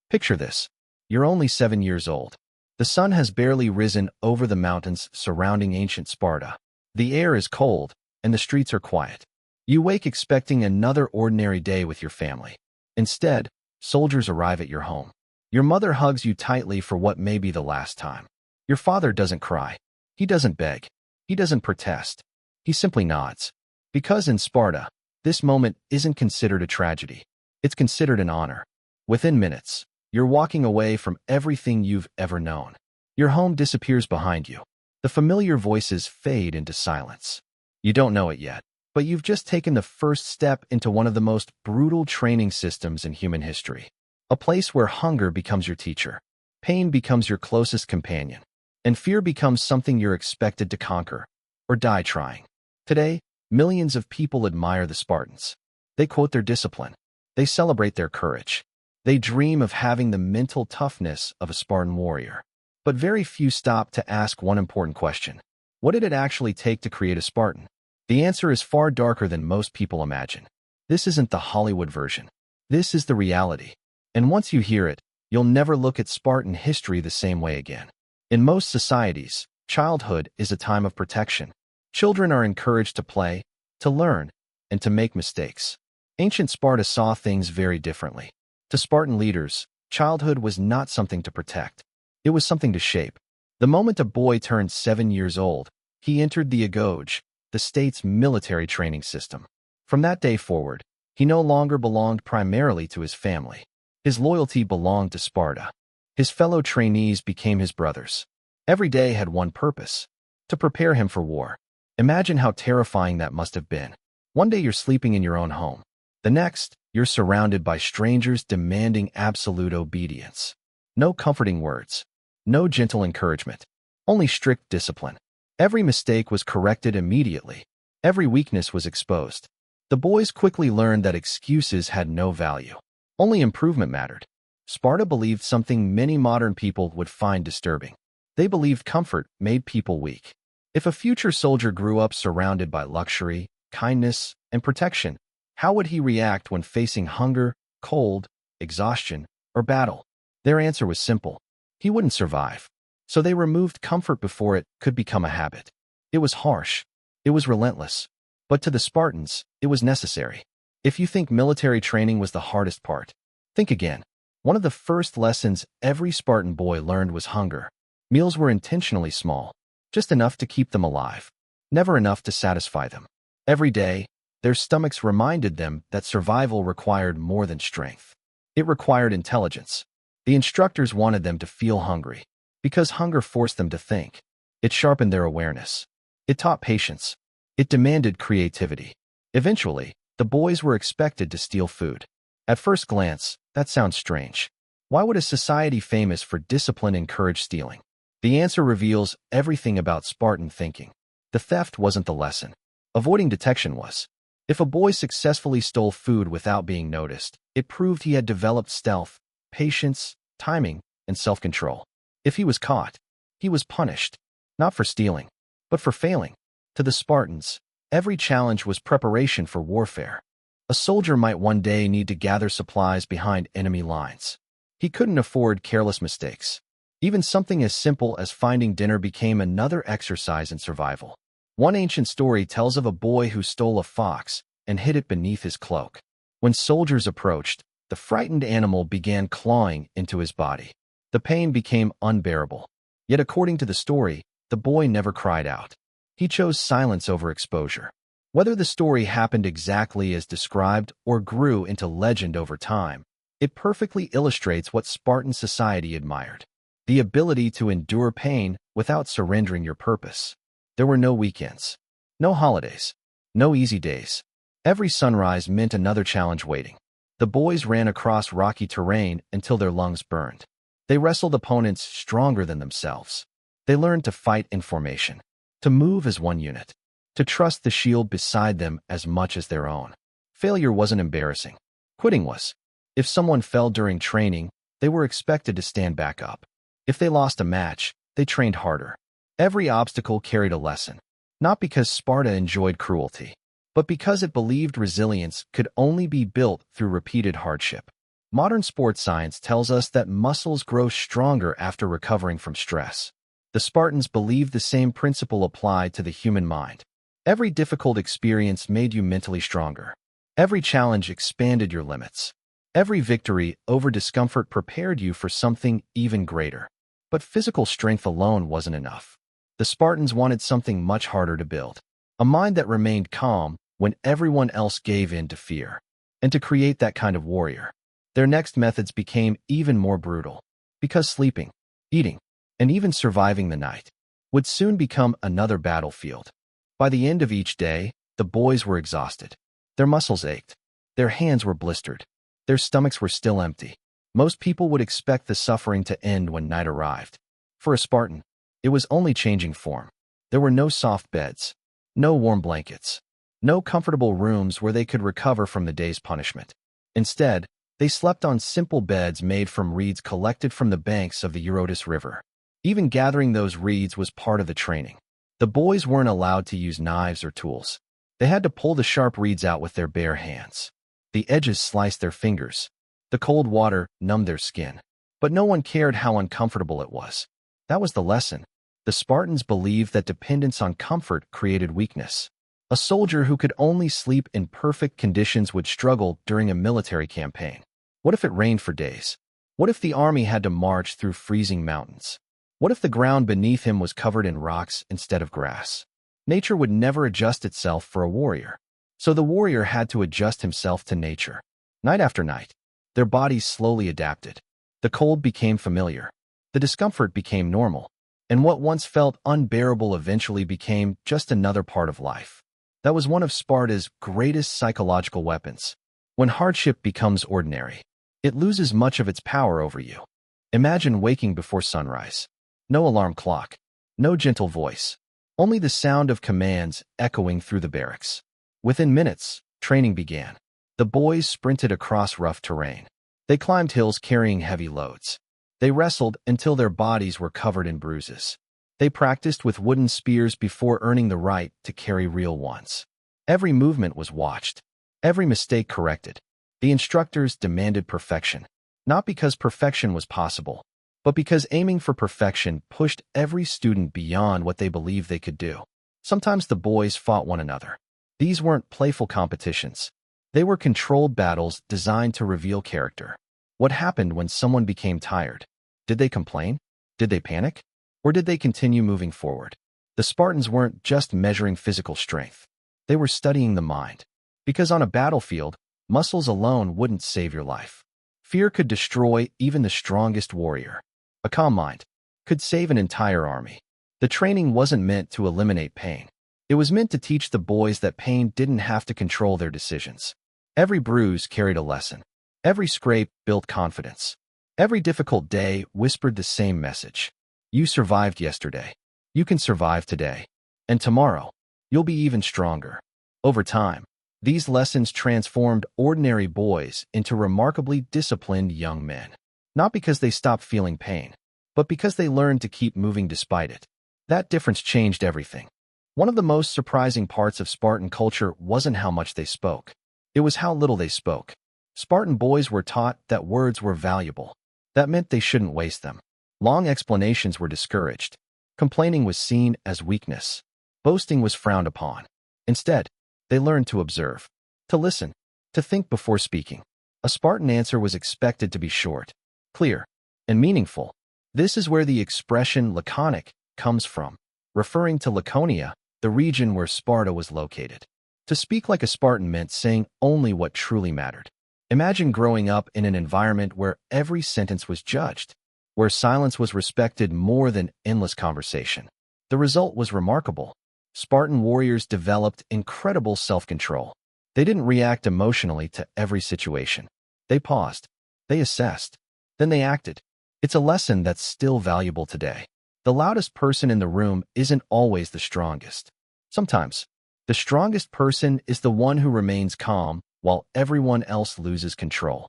Picture this. You're only 7 years old. The sun has barely risen over the mountains surrounding ancient Sparta. The air is cold, and the streets are quiet. You wake expecting another ordinary day with your family. Instead, soldiers arrive at your home. Your mother hugs you tightly for what may be the last time. Your father doesn't cry. He doesn't beg. He doesn't protest. He simply nods. Because in Sparta, this moment isn't considered a tragedy. It's considered an honor. Within minutes, you're walking away from everything you've ever known. Your home disappears behind you. The familiar voices fade into silence. You don't know it yet, but you've just taken the first step into one of the most brutal training systems in human history. A place where hunger becomes your teacher, pain becomes your closest companion, and fear becomes something you're expected to conquer or die trying. Today, millions of people admire the Spartans. They quote their discipline. They celebrate their courage. They dream of having the mental toughness of a Spartan warrior. But very few stop to ask one important question. What did it actually take to create a Spartan? The answer is far darker than most people imagine. This isn't the Hollywood version. This is the reality. And once you hear it, you'll never look at Spartan history the same way again. In most societies, childhood is a time of protection. Children are encouraged to play, to learn, and to make mistakes. Ancient Sparta saw things very differently. To Spartan leaders, childhood was not something to protect. It was something to shape. The moment a boy turned 7 years old, he entered the agoge, the state's military training system. From that day forward, he no longer belonged primarily to his family. His loyalty belonged to Sparta. His fellow trainees became his brothers. Every day had one purpose: to prepare him for war. Imagine how terrifying that must have been. One day you're sleeping in your own home. The next, you're surrounded by strangers demanding absolute obedience. No comforting words. No gentle encouragement. Only strict discipline. Every mistake was corrected immediately. Every weakness was exposed. The boys quickly learned that excuses had no value. Only improvement mattered. Sparta believed something many modern people would find disturbing. They believed comfort made people weak. If a future soldier grew up surrounded by luxury, kindness, and protection, how would he react when facing hunger, cold, exhaustion, or battle? Their answer was simple: he wouldn't survive. So they removed comfort before it could become a habit. It was harsh. It was relentless. But to the Spartans, it was necessary. If you think military training was the hardest part, think again. One of the first lessons every Spartan boy learned was hunger. Meals were intentionally small, just enough to keep them alive, never enough to satisfy them. Every day, their stomachs reminded them that survival required more than strength. It required intelligence. The instructors wanted them to feel hungry, because hunger forced them to think. It sharpened their awareness. It taught patience. It demanded creativity. Eventually, the boys were expected to steal food. At first glance, that sounds strange. Why would a society famous for discipline encourage stealing? The answer reveals everything about Spartan thinking. The theft wasn't the lesson. Avoiding detection was. If a boy successfully stole food without being noticed, it proved he had developed stealth, patience, timing, and self-control. If he was caught, he was punished, not for stealing, but for failing. To the Spartans, every challenge was preparation for warfare. A soldier might one day need to gather supplies behind enemy lines. He couldn't afford careless mistakes. Even something as simple as finding dinner became another exercise in survival. One ancient story tells of a boy who stole a fox and hid it beneath his cloak. When soldiers approached, the frightened animal began clawing into his body. The pain became unbearable. Yet according to the story, the boy never cried out. He chose silence over exposure. Whether the story happened exactly as described or grew into legend over time, it perfectly illustrates what Spartan society admired: the ability to endure pain without surrendering your purpose. There were no weekends, no holidays, no easy days. Every sunrise meant another challenge waiting. The boys ran across rocky terrain until their lungs burned. They wrestled opponents stronger than themselves. They learned to fight in formation, to move as one unit, to trust the shield beside them as much as their own. Failure wasn't embarrassing. Quitting was. If someone fell during training, they were expected to stand back up. If they lost a match, they trained harder. Every obstacle carried a lesson, not because Sparta enjoyed cruelty, but because it believed resilience could only be built through repeated hardship. Modern sports science tells us that muscles grow stronger after recovering from stress. The Spartans believed the same principle applied to the human mind. Every difficult experience made you mentally stronger. Every challenge expanded your limits. Every victory over discomfort prepared you for something even greater. But physical strength alone wasn't enough. The Spartans wanted something much harder to build. A mind that remained calm when everyone else gave in to fear. And to create that kind of warrior, their next methods became even more brutal. Because sleeping, eating, and even surviving the night would soon become another battlefield. By the end of each day, the boys were exhausted. Their muscles ached. Their hands were blistered. Their stomachs were still empty. Most people would expect the suffering to end when night arrived. For a Spartan, it was only changing form. There were no soft beds, no warm blankets, no comfortable rooms where they could recover from the day's punishment. Instead, they slept on simple beds made from reeds collected from the banks of the Eurotas River. Even gathering those reeds was part of the training. The boys weren't allowed to use knives or tools. They had to pull the sharp reeds out with their bare hands. The edges sliced their fingers. The cold water numbed their skin. But no one cared how uncomfortable it was. That was the lesson. The Spartans believed that dependence on comfort created weakness. A soldier who could only sleep in perfect conditions would struggle during a military campaign. What if it rained for days? What if the army had to march through freezing mountains? What if the ground beneath him was covered in rocks instead of grass? Nature would never adjust itself for a warrior. So the warrior had to adjust himself to nature. Night after night, their bodies slowly adapted. The cold became familiar. The discomfort became normal. And what once felt unbearable eventually became just another part of life. That was one of Sparta's greatest psychological weapons. When hardship becomes ordinary, it loses much of its power over you. Imagine waking before sunrise. No alarm clock. No gentle voice. Only the sound of commands echoing through the barracks. Within minutes, training began. The boys sprinted across rough terrain. They climbed hills carrying heavy loads. They wrestled until their bodies were covered in bruises. They practiced with wooden spears before earning the right to carry real ones. Every movement was watched. Every mistake corrected. The instructors demanded perfection. Not because perfection was possible, but because aiming for perfection pushed every student beyond what they believed they could do. Sometimes the boys fought one another. These weren't playful competitions. They were controlled battles designed to reveal character. What happened when someone became tired? Did they complain? Did they panic? Or did they continue moving forward? The Spartans weren't just measuring physical strength. They were studying the mind. Because on a battlefield, muscles alone wouldn't save your life. Fear could destroy even the strongest warrior. A calm mind could save an entire army. The training wasn't meant to eliminate pain. It was meant to teach the boys that pain didn't have to control their decisions. Every bruise carried a lesson. Every scrape built confidence. Every difficult day whispered the same message. You survived yesterday. You can survive today. And tomorrow, you'll be even stronger. Over time, these lessons transformed ordinary boys into remarkably disciplined young men. Not because they stopped feeling pain, but because they learned to keep moving despite it. That difference changed everything. One of the most surprising parts of Spartan culture wasn't how much they spoke. It was how little they spoke. Spartan boys were taught that words were valuable. That meant they shouldn't waste them. Long explanations were discouraged. Complaining was seen as weakness. Boasting was frowned upon. Instead, they learned to observe, to listen, to think before speaking. A Spartan answer was expected to be short, clear, and meaningful. This is where the expression laconic comes from, referring to Laconia, the region where Sparta was located. To speak like a Spartan meant saying only what truly mattered. Imagine growing up in an environment where every sentence was judged, where silence was respected more than endless conversation. The result was remarkable. Spartan warriors developed incredible self-control. They didn't react emotionally to every situation. They paused. They assessed. Then they acted. It's a lesson that's still valuable today. The loudest person in the room isn't always the strongest. Sometimes, the strongest person is the one who remains calm while everyone else loses control.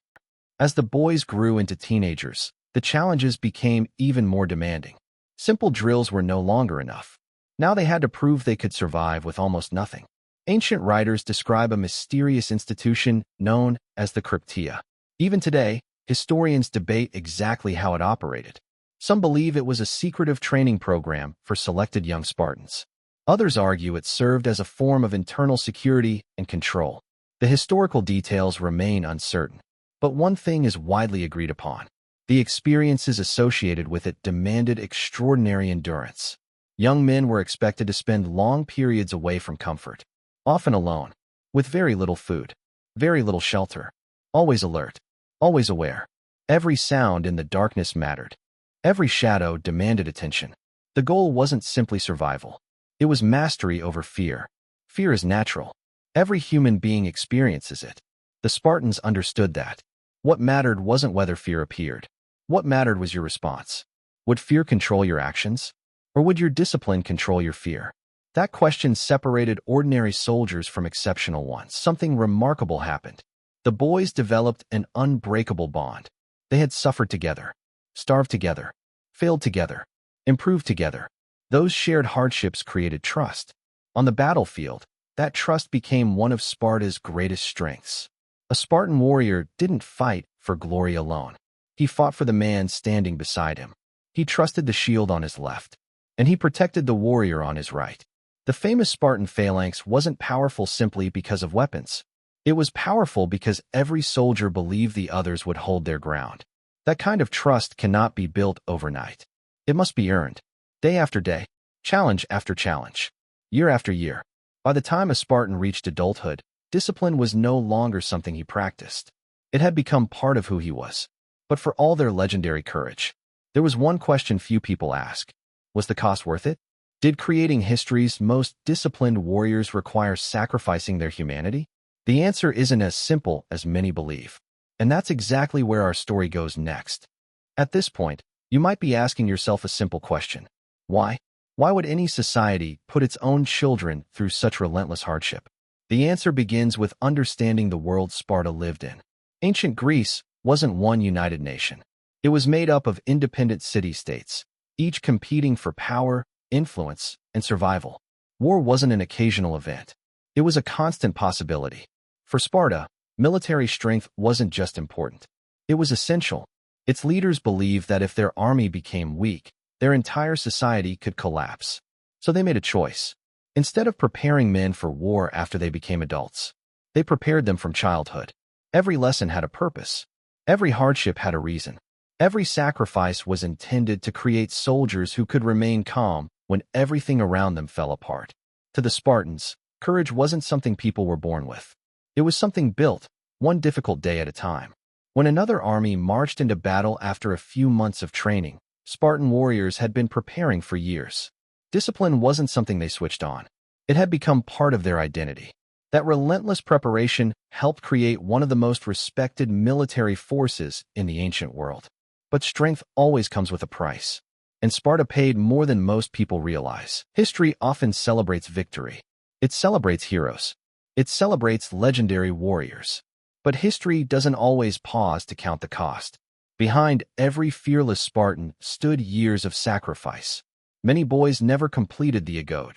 As the boys grew into teenagers, the challenges became even more demanding. Simple drills were no longer enough. Now they had to prove they could survive with almost nothing. Ancient writers describe a mysterious institution known as the Cryptia. Even today, Historians debate exactly how it operated. Some believe it was a secretive training program for selected young Spartans. Others argue it served as a form of internal security and control. The historical details remain uncertain, but one thing is widely agreed upon. The experiences associated with it demanded extraordinary endurance. Young men were expected to spend long periods away from comfort, often alone, with very little food, very little shelter, always alert, always aware. Every sound in the darkness mattered. Every shadow demanded attention. The goal wasn't simply survival. It was mastery over fear. Fear is natural. Every human being experiences it. The Spartans understood that. What mattered wasn't whether fear appeared. What mattered was your response. Would fear control your actions? Or would your discipline control your fear? That question separated ordinary soldiers from exceptional ones. Something remarkable happened. The boys developed an unbreakable bond. They had suffered together, starved together, failed together, improved together. Those shared hardships created trust. On the battlefield, that trust became one of Sparta's greatest strengths. A Spartan warrior didn't fight for glory alone. He fought for the man standing beside him. He trusted the shield on his left, and he protected the warrior on his right. The famous Spartan phalanx wasn't powerful simply because of weapons. It was powerful because every soldier believed the others would hold their ground. That kind of trust cannot be built overnight. It must be earned, day after day, challenge after challenge, year after year. By the time a Spartan reached adulthood, discipline was no longer something he practiced. It had become part of who he was. But for all their legendary courage, there was one question few people ask. Was the cost worth it? Did creating history's most disciplined warriors require sacrificing their humanity? The answer isn't as simple as many believe. And that's exactly where our story goes next. At this point, you might be asking yourself a simple question. Why? Why would any society put its own children through such relentless hardship? The answer begins with understanding the world Sparta lived in. Ancient Greece wasn't one united nation. It was made up of independent city-states, each competing for power, influence, and survival. War wasn't an occasional event. It was a constant possibility. For Sparta, military strength wasn't just important. It was essential. Its leaders believed that if their army became weak, their entire society could collapse. So they made a choice. Instead of preparing men for war after they became adults, they prepared them from childhood. Every lesson had a purpose. Every hardship had a reason. Every sacrifice was intended to create soldiers who could remain calm when everything around them fell apart. To the Spartans, courage wasn't something people were born with. It was something built, one difficult day at a time. When another army marched into battle after a few months of training, Spartan warriors had been preparing for years. Discipline wasn't something they switched on. It had become part of their identity. That relentless preparation helped create one of the most respected military forces in the ancient world. But strength always comes with a price. And Sparta paid more than most people realize. History often celebrates victory. It celebrates heroes. It celebrates legendary warriors. But history doesn't always pause to count the cost. Behind every fearless Spartan stood years of sacrifice. Many boys never completed the ego.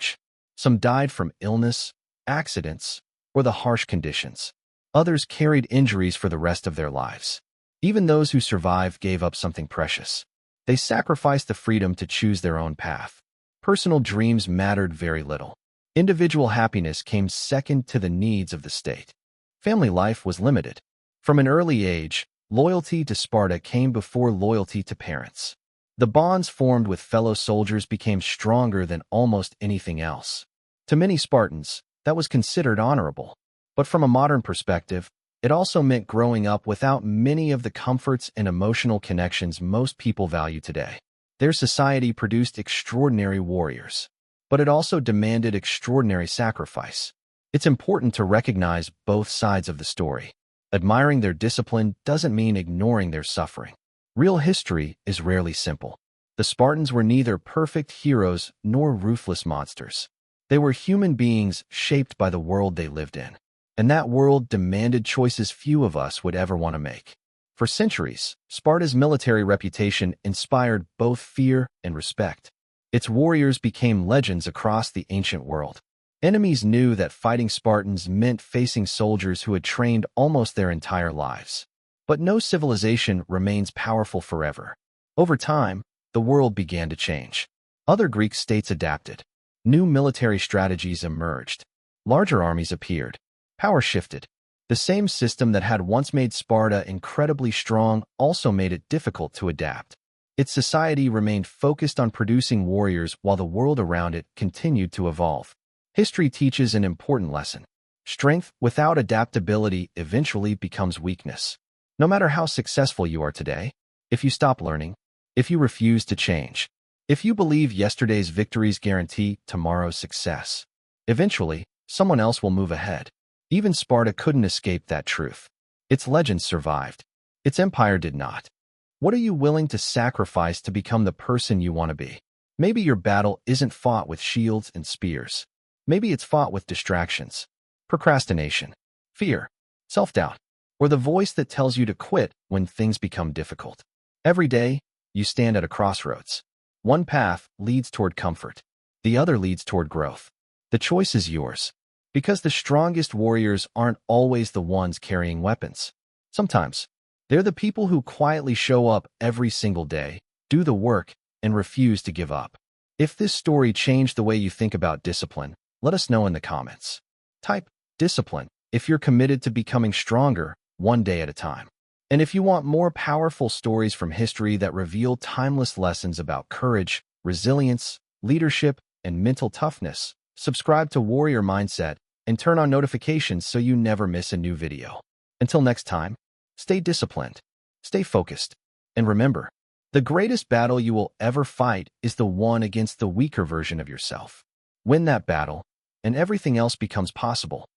Some died from illness, accidents, or the harsh conditions. Others carried injuries for the rest of their lives. Even those who survived gave up something precious. They sacrificed the freedom to choose their own path. Personal dreams mattered very little. Individual happiness came second to the needs of the state. Family life was limited. From an early age, loyalty to Sparta came before loyalty to parents. The bonds formed with fellow soldiers became stronger than almost anything else. To many Spartans, that was considered honorable. But from a modern perspective, it also meant growing up without many of the comforts and emotional connections most people value today. Their society produced extraordinary warriors, but it also demanded extraordinary sacrifice. It's important to recognize both sides of the story. Admiring their discipline doesn't mean ignoring their suffering. Real history is rarely simple. The Spartans were neither perfect heroes nor ruthless monsters. They were human beings shaped by the world they lived in. And that world demanded choices few of us would ever want to make. For centuries, Sparta's military reputation inspired both fear and respect. Its warriors became legends across the ancient world. Enemies knew that fighting Spartans meant facing soldiers who had trained almost their entire lives. But no civilization remains powerful forever. Over time, the world began to change. Other Greek states adapted. New military strategies emerged. Larger armies appeared. Power shifted. The same system that had once made Sparta incredibly strong also made it difficult to adapt. Its society remained focused on producing warriors while the world around it continued to evolve. History teaches an important lesson. Strength without adaptability eventually becomes weakness. No matter how successful you are today, if you stop learning, if you refuse to change, if you believe yesterday's victories guarantee tomorrow's success, eventually, someone else will move ahead. Even Sparta couldn't escape that truth. Its legends survived. Its empire did not. What are you willing to sacrifice to become the person you want to be? Maybe your battle isn't fought with shields and spears. Maybe it's fought with distractions, procrastination, fear, self-doubt, or the voice that tells you to quit when things become difficult. Every day, you stand at a crossroads. One path leads toward comfort. The other leads toward growth. The choice is yours. Because the strongest warriors aren't always the ones carrying weapons. Sometimes, they're the people who quietly show up every single day, do the work, and refuse to give up. If this story changed the way you think about discipline, let us know in the comments. Type discipline if you're committed to becoming stronger one day at a time. And if you want more powerful stories from history that reveal timeless lessons about courage, resilience, leadership, and mental toughness, subscribe to Warrior Mindset and turn on notifications so you never miss a new video. Until next time, stay disciplined, stay focused, and remember, the greatest battle you will ever fight is the one against the weaker version of yourself. Win that battle, and everything else becomes possible.